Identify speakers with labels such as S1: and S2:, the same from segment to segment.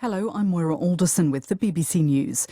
S1: Hello, I'm Moira Alderson with the BBC News.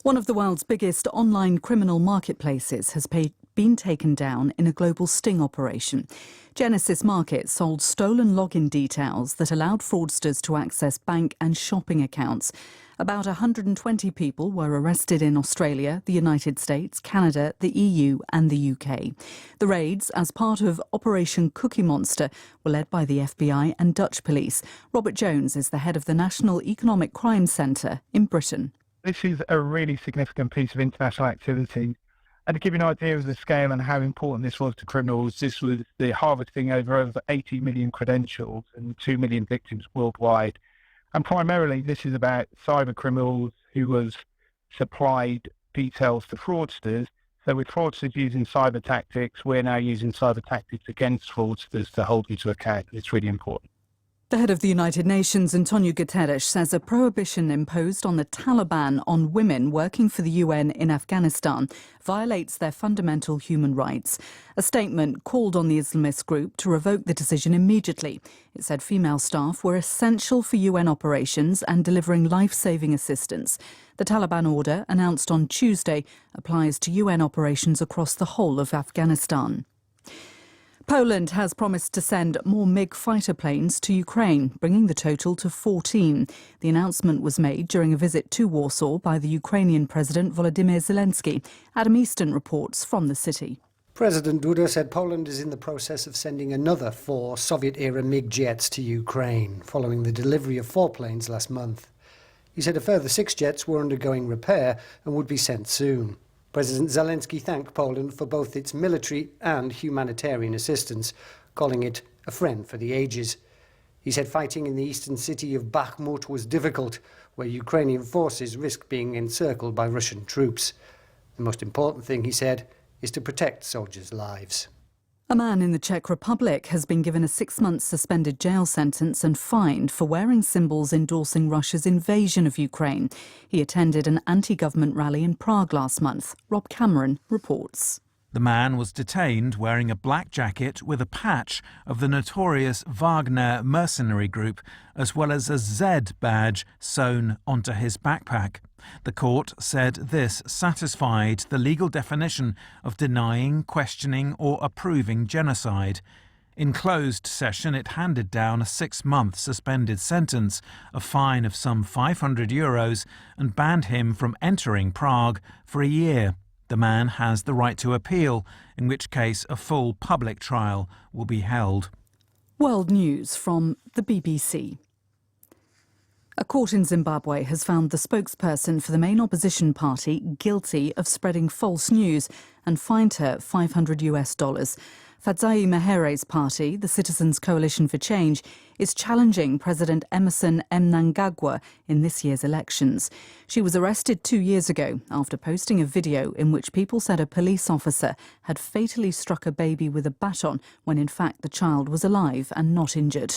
S1: One of the world's biggest online criminal marketplaces has been taken down in a global sting operation. Genesis Market sold stolen login details that allowed fraudsters to access bank and shopping accounts. About 120 people were arrested in Australia, the United States, Canada, the EU and the UK. The raids, as part of Operation Cookie Monster, were led by the FBI and Dutch police. Robert Jones is the head of the National Economic Crime Centre in Britain.
S2: This is a really significant piece of international activity. And to give you an idea of the scale and how important this was to criminals, this was the harvesting over 80 million credentials and 2 million victims worldwide. And primarily, this is about cyber criminals who have supplied details to fraudsters. So with fraudsters using cyber tactics, we're now using cyber tactics against fraudsters to hold them to account. It's really important.
S1: The head of the United Nations, Antonio Guterres, says a prohibition imposed on the Taliban on women working for the UN in Afghanistan violates their fundamental human rights. A statement called on the Islamist group to revoke the decision immediately. It said female staff were essential for UN operations and delivering life-saving assistance. The Taliban order, announced on Tuesday, applies to UN operations across the whole of Afghanistan. Poland has promised to send more MiG fighter planes to Ukraine, bringing the total to 14. The announcement was made during a visit to Warsaw by the Ukrainian President Volodymyr Zelensky. Adam Easton reports from the city.
S3: President Duda said Poland is in the process of sending another 4 Soviet-era MiG jets to Ukraine, following the delivery of 4 planes last month. He said a further 6 jets were undergoing repair and would be sent soon. President Zelensky thanked Poland for both its military and humanitarian assistance, calling it a friend for the ages. He said fighting in the eastern city of Bakhmut was difficult, where Ukrainian forces risked being encircled by Russian troops. The most important thing, he said, is to protect soldiers' lives.
S1: A man in the Czech Republic has been given a 6-month suspended jail sentence and fined for wearing symbols endorsing Russia's invasion of Ukraine. He attended an anti-government rally in Prague last month. Rob Cameron reports.
S4: The man was detained wearing a black jacket with a patch of the notorious Wagner mercenary group, as well as a Z badge sewn onto his backpack. The court said this satisfied the legal definition of denying, questioning or approving genocide. In closed session, it handed down a 6-month suspended sentence, a fine of some €500, and banned him from entering Prague for a year. The man has the right to appeal, in which case a full public trial will be held.
S1: World News from the BBC. A court in Zimbabwe has found the spokesperson for the main opposition party guilty of spreading false news and fined her $500. Fadzayi Mahere's party, the Citizens Coalition for Change, is challenging President Emmerson Mnangagwa in this year's elections. She was arrested 2 years ago after posting a video in which people said a police officer had fatally struck a baby with a baton when in fact the child was alive and not injured.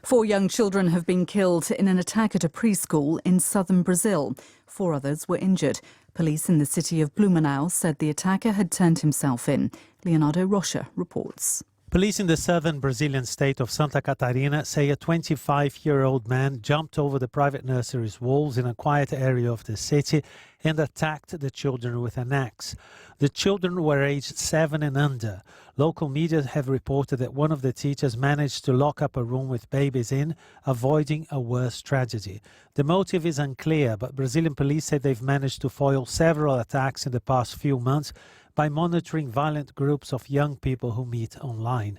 S1: 4 young children have been killed in an attack at a preschool in southern Brazil. 4 others were injured. Police in the city of Blumenau said the attacker had turned himself in. Leonardo Rocha reports.
S5: Police in the southern Brazilian state of Santa Catarina say a 25-year-old man jumped over the private nursery's walls in a quiet area of the city and attacked the children with an axe. The children were aged 7 and under. Local media have reported that one of the teachers managed to lock up a room with babies in, avoiding a worse tragedy. The motive is unclear, but Brazilian police say they've managed to foil several attacks in the past few months by monitoring violent groups of young people who meet online.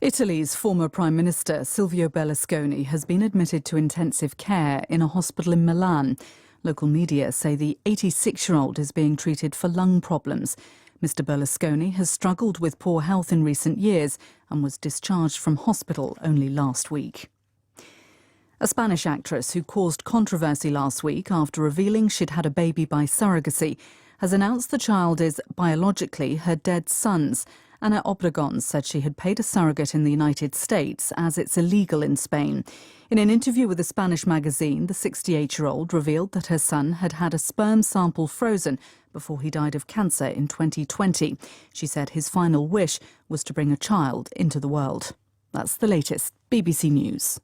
S1: Italy's former Prime Minister Silvio Berlusconi has been admitted to intensive care in a hospital in Milan. Local media say the 86-year-old is being treated for lung problems. Mr. Berlusconi has struggled with poor health in recent years and was discharged from hospital only last week. A Spanish actress who caused controversy last week after revealing she'd had a baby by surrogacy has announced the child is biologically her dead son's. Ana Obregon said she had paid a surrogate in the United States as it's illegal in Spain. In an interview with a Spanish magazine, the 68-year-old revealed that her son had had a sperm sample frozen before he died of cancer in 2020. She said his final wish was to bring a child into the world. That's the latest BBC News.